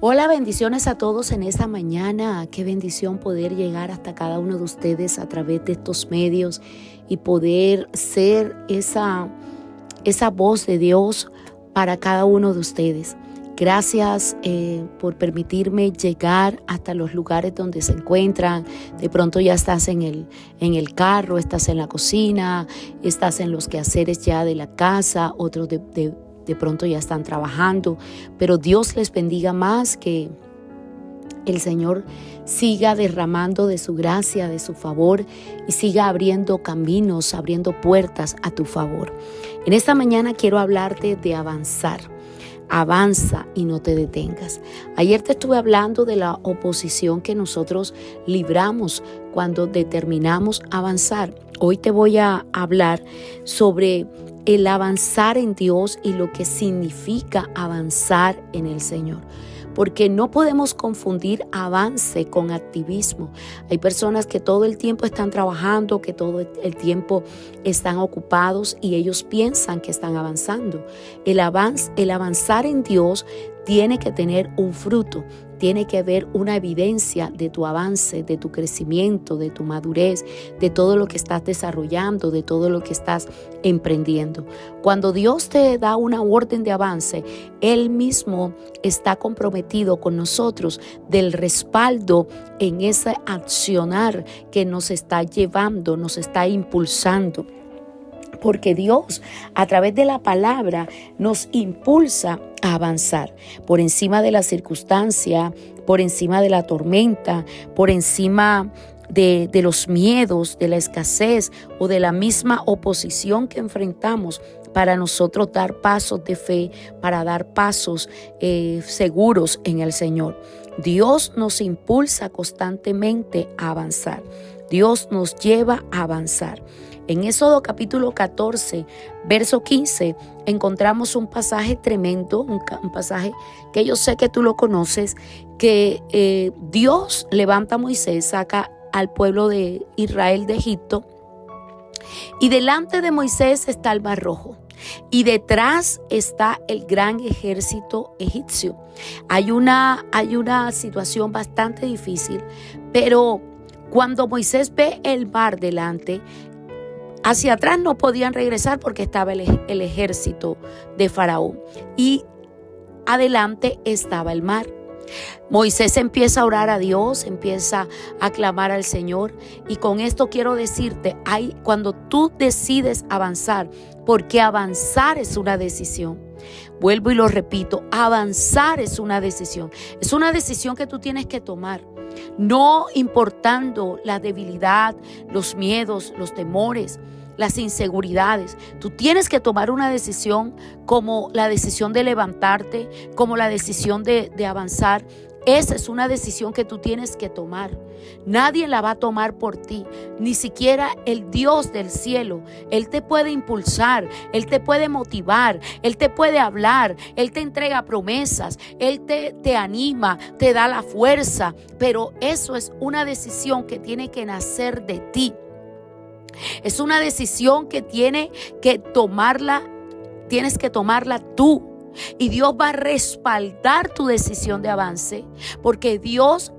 Hola, bendiciones a todos en esta mañana. Qué bendición poder llegar hasta cada uno de ustedes a través de estos medios y poder ser esa voz de Dios para cada uno de ustedes. Gracias por permitirme llegar hasta los lugares donde se encuentran. De pronto ya estás en el carro, estás en la cocina, estás en los quehaceres ya de la casa, otros de pronto ya están trabajando, pero Dios les bendiga más, que el Señor siga derramando de su gracia, de su favor y siga abriendo caminos, abriendo puertas a tu favor. En esta mañana quiero hablarte de avanzar. Avanza y no te detengas. Ayer te estuve hablando de la oposición que nosotros libramos cuando determinamos avanzar. Hoy te voy a hablar sobre el avanzar en Dios y lo que significa avanzar en el Señor. Porque no podemos confundir avance con activismo. Hay personas que todo el tiempo están trabajando, que todo el tiempo están ocupados y ellos piensan que están avanzando. El avanzar en Dios tiene que tener un fruto. Tiene que haber una evidencia de tu avance, de tu crecimiento, de tu madurez, de todo lo que estás desarrollando, de todo lo que estás emprendiendo. Cuando Dios te da una orden de avance, Él mismo está comprometido con nosotros del respaldo en ese accionar que nos está llevando, nos está impulsando. Porque Dios, a través de la palabra, nos impulsa a avanzar por encima de la circunstancia, por encima de la tormenta, por encima de los miedos, de la escasez o de la misma oposición que enfrentamos, para nosotros dar pasos de fe, para dar pasos seguros en el Señor. Dios nos impulsa constantemente a avanzar. Dios nos lleva a avanzar. En Éxodo capítulo 14, verso 15, encontramos un pasaje tremendo, un pasaje que yo sé que tú lo conoces, que Dios levanta a Moisés, saca al pueblo de Israel de Egipto, y delante de Moisés está el Mar Rojo, y detrás está el gran ejército egipcio. Hay una situación bastante difícil, pero cuando Moisés ve el mar delante, hacia atrás no podían regresar porque estaba el ejército de Faraón y adelante estaba el mar. Moisés empieza a orar a Dios, empieza a clamar al Señor, y con esto quiero decirte, cuando tú decides avanzar, porque avanzar es una decisión. Vuelvo y lo repito, avanzar es una decisión que tú tienes que tomar. No importando la debilidad, los miedos, los temores, las inseguridades. Tú tienes que tomar una decisión, como la decisión de levantarte, como la decisión de avanzar. Esa es una decisión que tú tienes que tomar. Nadie la va a tomar por ti, ni siquiera el Dios del cielo. Él te puede impulsar, Él te puede motivar, Él te puede hablar, Él te entrega promesas, Él te anima, te da la fuerza, pero eso es una decisión que tiene que nacer de ti. Es una decisión que tienes que tomarla tú. Y Dios va a respaldar tu decisión de avance, porque Dios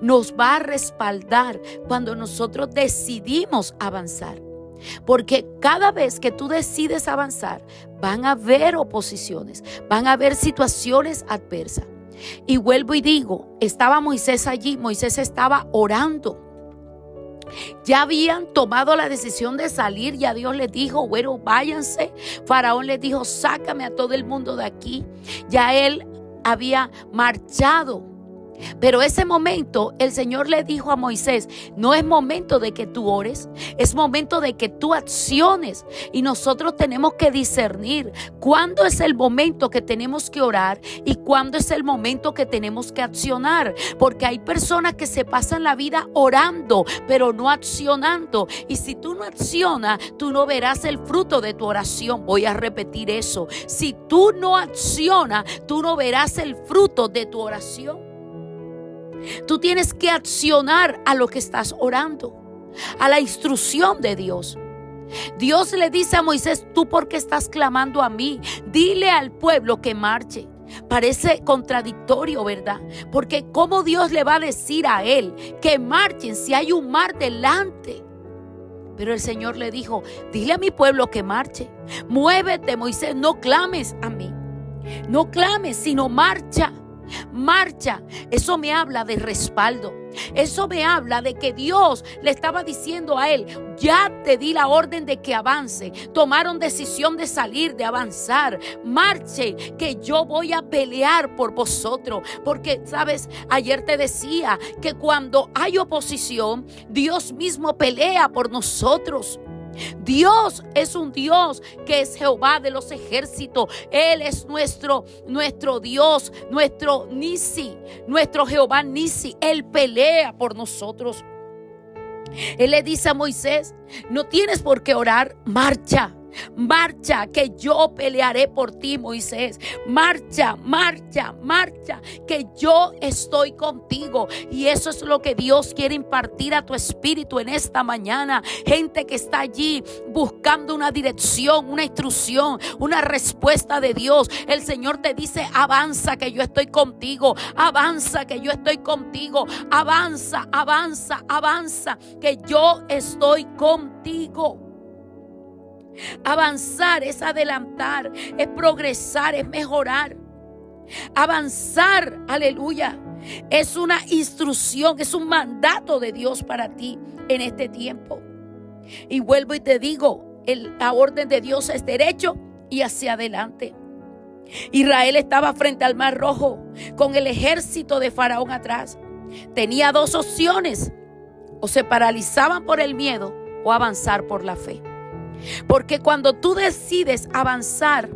nos va a respaldar cuando nosotros decidimos avanzar. Porque cada vez que tú decides avanzar, van a haber oposiciones, van a haber situaciones adversas. Y vuelvo y digo, estaba Moisés allí, Moisés estaba orando. Ya habían tomado la decisión de salir, ya Dios les dijo, bueno, váyanse. Faraón les dijo, sácame a todo el mundo de aquí. Ya él había marchado. Pero ese momento el Señor le dijo a Moisés, no es momento de que tú ores, es momento de que tú acciones. Y nosotros tenemos que discernir cuándo es el momento que tenemos que orar y cuándo es el momento que tenemos que accionar. Porque hay personas que se pasan la vida orando, pero no accionando. Y si tú no accionas, tú no verás el fruto de tu oración. Voy a repetir eso. Si tú no accionas, tú no verás el fruto de tu oración. Tú tienes que accionar a lo que estás orando, a la instrucción de Dios. Dios le dice a Moisés, ¿tú por qué estás clamando a mí? Dile al pueblo que marche. Parece contradictorio, ¿verdad? Porque ¿cómo Dios le va a decir a él que marchen si hay un mar delante? Pero el Señor le dijo: dile a mi pueblo que marche. Muévete, Moisés, no clames a mí. No clames, sino marcha. Marcha. Eso me habla de respaldo. Eso me habla de que Dios le estaba diciendo a él: ya te di la orden de que avance. Tomaron decisión de salir, de avanzar. Marche, que yo voy a pelear por vosotros. Porque, sabes, ayer te decía que cuando hay oposición, Dios mismo pelea por nosotros. Dios es un Dios que es Jehová de los ejércitos. Él es nuestro Dios, nuestro Nisi, nuestro Jehová Nisi. Él pelea por nosotros. Él le dice a Moisés: no tienes por qué orar, marcha. Marcha, que yo pelearé por ti, Moisés. Marcha, marcha, marcha, que yo estoy contigo. Y eso es lo que Dios quiere impartir a tu espíritu en esta mañana. Gente que está allí buscando una dirección, una instrucción, una respuesta de Dios. El Señor te dice: avanza, que yo estoy contigo. Avanza, que yo estoy contigo. Avanza, avanza, avanza, que yo estoy contigo. Avanzar es adelantar, es progresar, es mejorar. Avanzar, aleluya, es una instrucción, es un mandato de Dios para ti en este tiempo. Y vuelvo y te digo, la orden de Dios es derecho y hacia adelante. Israel estaba frente al Mar Rojo con el ejército de Faraón atrás. Tenía dos opciones: o se paralizaban por el miedo o avanzar por la fe. Porque cuando tú decides avanzar,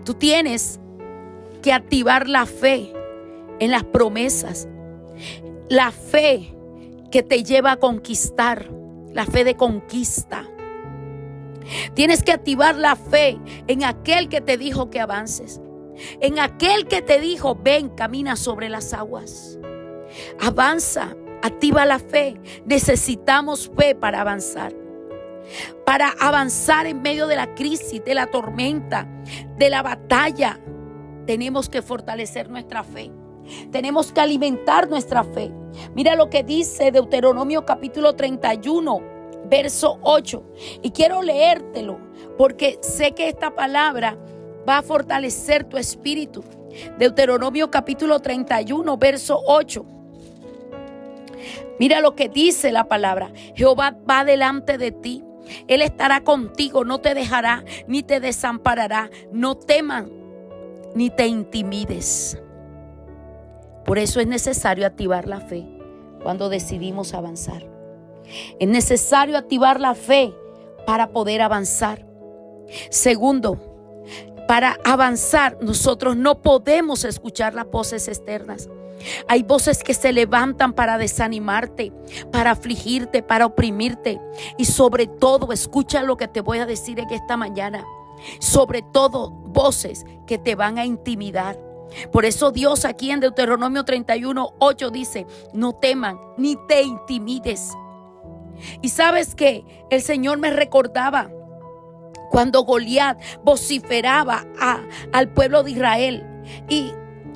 tú tienes que activar la fe en las promesas. La fe que te lleva a conquistar, la fe de conquista. Tienes que activar la fe en aquel que te dijo que avances. En aquel que te dijo: ven, camina sobre las aguas. Avanza, activa la fe. Necesitamos fe para avanzar. Para avanzar en medio de la crisis, de la tormenta, de la batalla, tenemos que fortalecer nuestra fe. Tenemos que alimentar nuestra fe. Mira lo que dice Deuteronomio capítulo 31, verso 8. Y quiero leértelo porque sé que esta palabra va a fortalecer tu espíritu. Deuteronomio capítulo 31, verso 8. Mira lo que dice la palabra: Jehová va delante de ti. Él estará contigo, no te dejará ni te desamparará. No temas ni te intimides. Por eso es necesario activar la fe cuando decidimos avanzar. Es necesario activar la fe para poder avanzar. Segundo, para avanzar nosotros no podemos escuchar las voces externas. Hay voces que se levantan para desanimarte, para afligirte, para oprimirte. Y sobre todo, escucha lo que te voy a decir en esta mañana. Sobre todo, voces que te van a intimidar. Por eso Dios aquí en Deuteronomio 31, 8 dice: no teman ni te intimides. Y sabes que el Señor me recordaba cuando Goliat vociferaba al pueblo de Israel. Y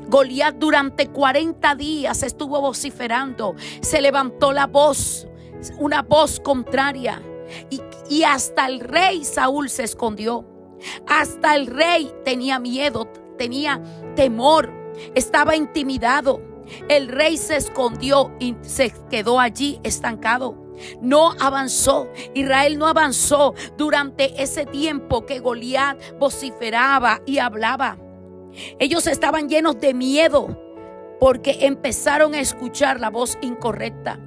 Goliat durante 40 días estuvo vociferando. Se levantó la voz, una voz contraria. Y hasta el rey Saúl se escondió. Hasta el rey tenía miedo, tenía temor, estaba intimidado. El rey se escondió y se quedó allí estancado. No avanzó. Israel no avanzó durante ese tiempo que Goliat vociferaba y hablaba. Ellos estaban llenos de miedo porque empezaron a escuchar la voz incorrecta.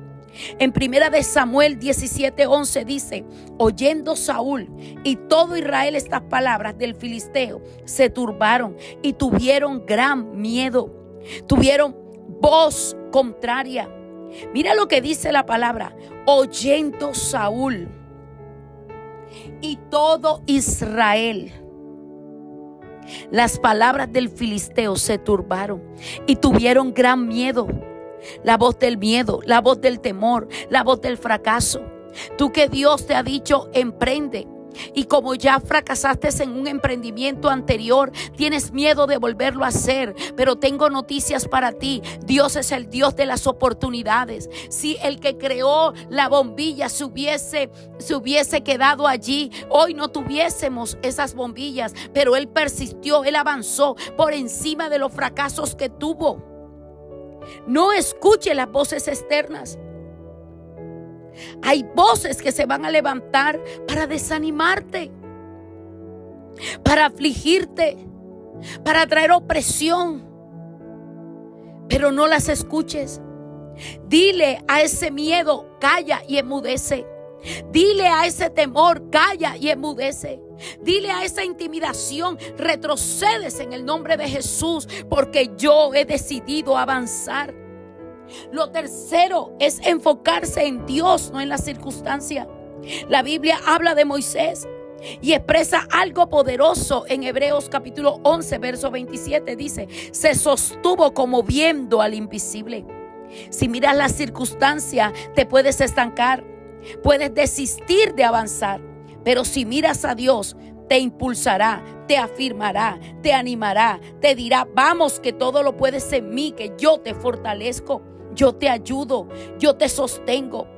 En 1 de Samuel 17:11 dice: oyendo Saúl y todo Israel estas palabras del filisteo, se turbaron y tuvieron gran miedo. Tuvieron voz contraria. Mira lo que dice la palabra: oyendo Saúl y todo Israel las palabras del filisteo, se turbaron y tuvieron gran miedo. La voz del miedo, la voz del temor, la voz del fracaso. Tú que Dios te ha dicho: emprende. Y como ya fracasaste en un emprendimiento anterior, tienes miedo de volverlo a hacer. Pero tengo noticias para ti. Dios es el Dios de las oportunidades. Si el que creó la bombilla se hubiese quedado allí, hoy no tuviésemos esas bombillas. Pero Él persistió, Él avanzó por encima de los fracasos que tuvo. No escuche las voces externas. Hay voces que se van a levantar para desanimarte, para afligirte, para traer opresión. Pero no las escuches. Dile a ese miedo, calla y enmudece. Dile a ese temor, calla y enmudece. Dile a esa intimidación, retrocedes en el nombre de Jesús, porque yo he decidido avanzar. Lo tercero es enfocarse en Dios, no en la circunstancia. La Biblia habla de Moisés y expresa algo poderoso en Hebreos capítulo 11, verso 27. Dice, se sostuvo como viendo al invisible. Si miras la circunstancia, te puedes estancar, puedes desistir de avanzar. Pero si miras a Dios, te impulsará, te afirmará, te animará, te dirá, vamos, que todo lo puedes en mí, que yo te fortalezco, yo te ayudo, yo te sostengo.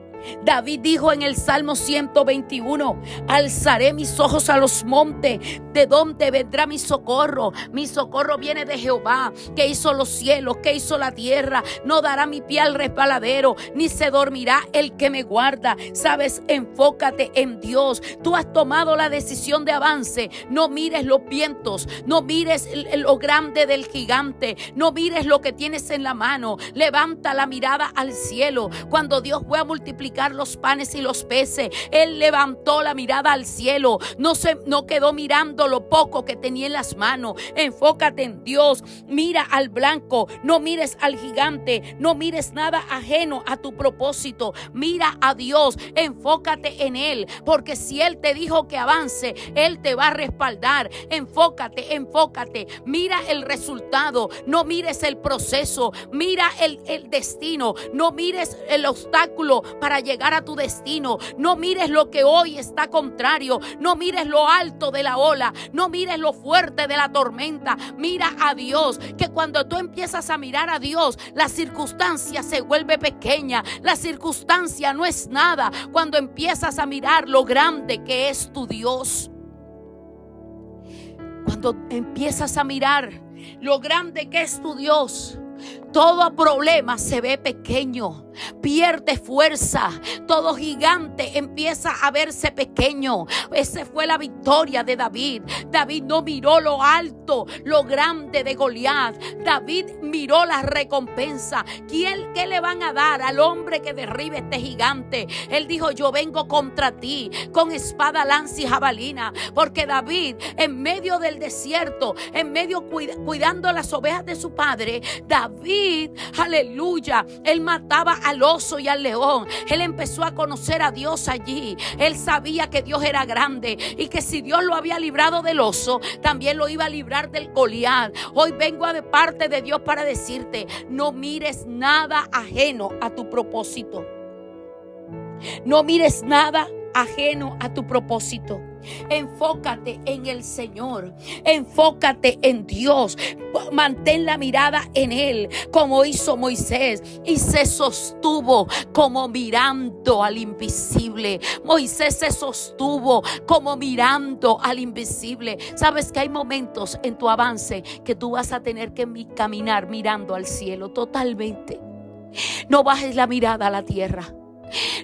David dijo en el Salmo 121, alzaré mis ojos a los montes, ¿de dónde vendrá mi socorro? Mi socorro viene de Jehová, que hizo los cielos, que hizo la tierra. No dará mi pie al resbaladero, ni se dormirá el que me guarda. Sabes, enfócate en Dios. Tú has tomado la decisión de avance. No mires los vientos, no mires lo grande del gigante, no mires lo que tienes en la mano. Levanta la mirada al cielo. Cuando Dios fue a multiplicar los panes y los peces, Él levantó la mirada al cielo. No quedó mirando lo poco que tenía en las manos. Enfócate en Dios. Mira al blanco, no mires al gigante, no mires nada ajeno a tu propósito. Mira a Dios, enfócate en Él, porque si Él te dijo que avance, Él te va a respaldar. Enfócate, enfócate. Mira el resultado, no mires el proceso. Mira el destino, no mires el obstáculo para llegar a tu destino. No mires lo que hoy está contrario, no mires lo alto de la ola, no mires lo fuerte de la tormenta. Mira a Dios, que cuando tú empiezas a mirar a Dios, la circunstancia se vuelve pequeña. La circunstancia no es nada cuando empiezas a mirar lo grande que es tu Dios. Cuando empiezas a mirar lo grande que es tu Dios, todo problema se ve pequeño, pierde fuerza. Todo gigante empieza a verse pequeño. Esa fue la victoria de David. David no miró lo alto, lo grande de Goliat. David miró la recompensa. ¿Qué le van a dar al hombre que derribe este gigante? Él dijo, yo vengo contra ti con espada, lanza y jabalina. Porque David, en medio del desierto, en medio cuidando las ovejas de su padre, David, aleluya, él mataba al oso y al león. Él empezó a conocer a Dios allí. Él sabía que Dios era grande y que si Dios lo había librado del oso, también lo iba a librar del Goliat. Hoy vengo de parte de Dios para decirte, no mires nada ajeno a tu propósito. No mires nada ajeno a tu propósito. Enfócate en el Señor, enfócate en Dios, mantén la mirada en Él, como hizo Moisés, y se sostuvo como mirando al invisible. Moisés se sostuvo como mirando al invisible. Sabes que hay momentos en tu avance que tú vas a tener que caminar mirando al cielo totalmente. No bajes la mirada a la tierra,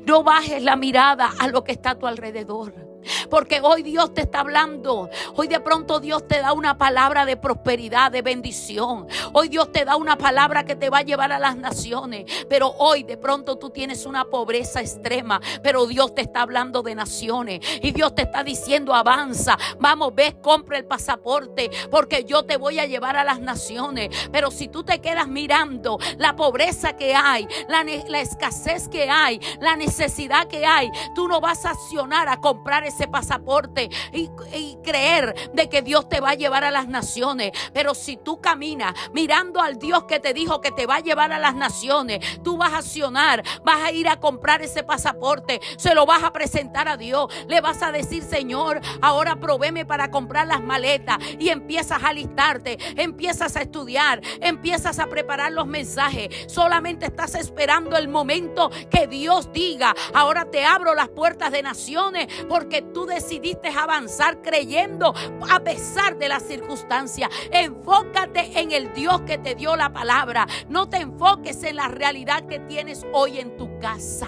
no bajes la mirada a lo que está a tu alrededor. Porque hoy Dios te está hablando. Hoy de pronto Dios te da una palabra de prosperidad, de bendición. Hoy Dios te da una palabra que te va a llevar a las naciones. Pero hoy de pronto tú tienes una pobreza extrema. Pero Dios te está hablando de naciones. Y Dios te está diciendo, avanza. Vamos, ve, compra el pasaporte. Porque yo te voy a llevar a las naciones. Pero si tú te quedas mirando la pobreza que hay, la escasez que hay, la necesidad que hay, tú no vas a accionar a comprar ese pasaporte y creer de que Dios te va a llevar a las naciones. Pero si tú caminas mirando al Dios que te dijo que te va a llevar a las naciones, tú vas a accionar, vas a ir a comprar ese pasaporte, se lo vas a presentar a Dios, le vas a decir: Señor, ahora provéeme para comprar las maletas, y empiezas a alistarte, empiezas a estudiar, empiezas a preparar los mensajes. Solamente estás esperando el momento que Dios diga: ahora te abro las puertas de naciones, porque tú decidiste avanzar creyendo a pesar de las circunstancias. Enfócate en el Dios que te dio la palabra. No te enfoques en la realidad que tienes hoy en tu casa.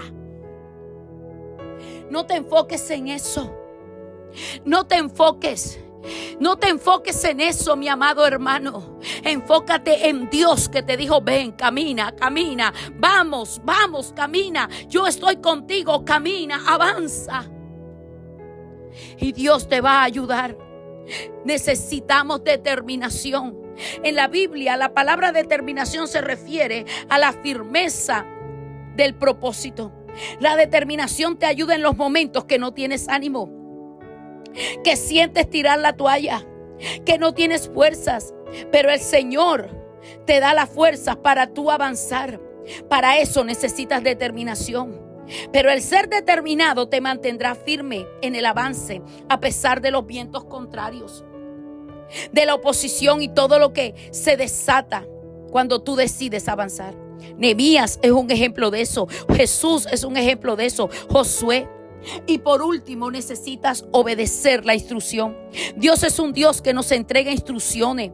No te enfoques en eso. No te enfoques en eso, mi amado hermano. Enfócate en Dios que te dijo: ven, camina, vamos, camina. Yo estoy contigo, camina, avanza. Y Dios te va a ayudar. Necesitamos determinación. En la Biblia, la palabra determinación se refiere a la firmeza del propósito. La determinación te ayuda en los momentos que no tienes ánimo, que sientes tirar la toalla, que no tienes fuerzas, pero el Señor te da las fuerzas para tú avanzar. Para eso necesitas determinación. Pero el ser determinado te mantendrá firme en el avance a pesar de los vientos contrarios, de la oposición y todo lo que se desata cuando tú decides avanzar. Nehemías es un ejemplo de eso. Jesús es un ejemplo de eso. Josué. Y por último, necesitas obedecer la instrucción. Dios es un Dios que nos entrega instrucciones.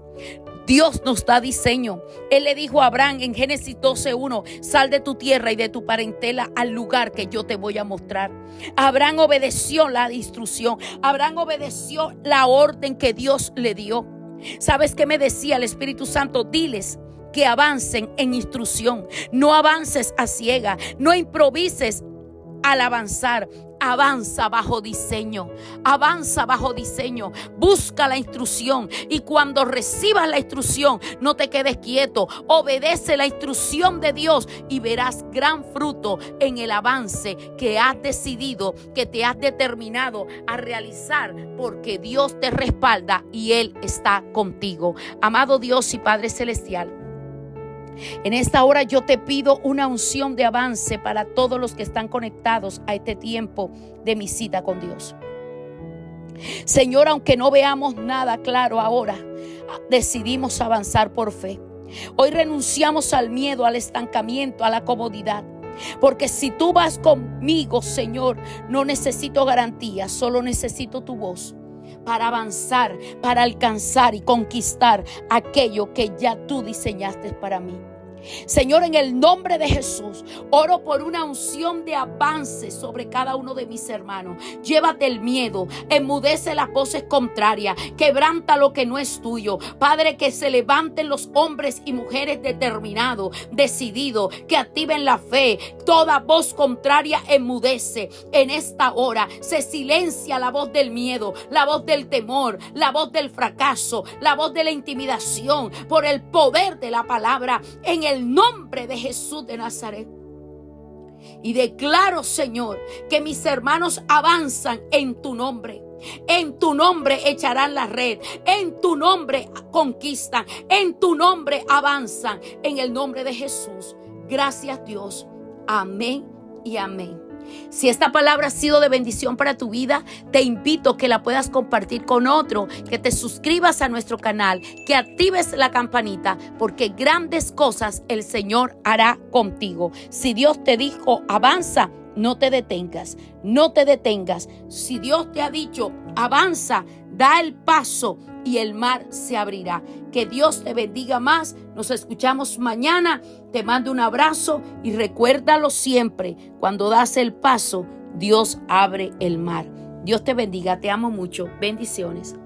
Dios nos da diseño. Él le dijo a Abraham en Génesis 12:1: sal de tu tierra y de tu parentela al lugar que yo te voy a mostrar. Abraham obedeció la instrucción. Abraham obedeció la orden que Dios le dio. ¿Sabes qué me decía el Espíritu Santo? Diles que avancen en instrucción. No avances a ciega. No improvises al avanzar. Avanza bajo diseño. Avanza bajo diseño. Busca la instrucción. Y cuando recibas la instrucción, no te quedes quieto. Obedece la instrucción de Dios y verás gran fruto en el avance que has decidido, que te has determinado a realizar, porque Dios te respalda y Él está contigo. Amado Dios y Padre Celestial, en esta hora yo te pido una unción de avance para todos los que están conectados a este tiempo de mi cita con Dios. Señor, aunque no veamos nada claro ahora, decidimos avanzar por fe. Hoy renunciamos al miedo, al estancamiento, a la comodidad. Porque si tú vas conmigo, Señor, no necesito garantía, solo necesito tu voz para avanzar, para alcanzar y conquistar aquello que ya tú diseñaste para mí. Señor, en el nombre de Jesús, oro por una unción de avance sobre cada uno de mis hermanos. Llévate el miedo, enmudece las voces contrarias, quebranta lo que no es tuyo. Padre, que se levanten los hombres y mujeres determinados, decididos, que activen la fe. Toda voz contraria enmudece. En esta hora se silencia la voz del miedo, la voz del temor, la voz del fracaso, la voz de la intimidación, por el poder de la palabra, en el nombre de Jesús de Nazaret. Y declaro, Señor, que mis hermanos avanzan en tu nombre. En tu nombre echarán la red. En tu nombre conquistan. En tu nombre avanzan. En el nombre de Jesús. Gracias, Dios. Amén y amén. Si esta palabra ha sido de bendición para tu vida, te invito a que la puedas compartir con otro, que te suscribas a nuestro canal, que actives la campanita, porque grandes cosas el Señor hará contigo. Si Dios te dijo avanza, no te detengas, no te detengas. Si Dios te ha dicho avanza, da el paso y el mar se abrirá. Que Dios te bendiga más. Nos escuchamos mañana. Te mando un abrazo y recuérdalo siempre. Cuando das el paso, Dios abre el mar. Dios te bendiga. Te amo mucho. Bendiciones.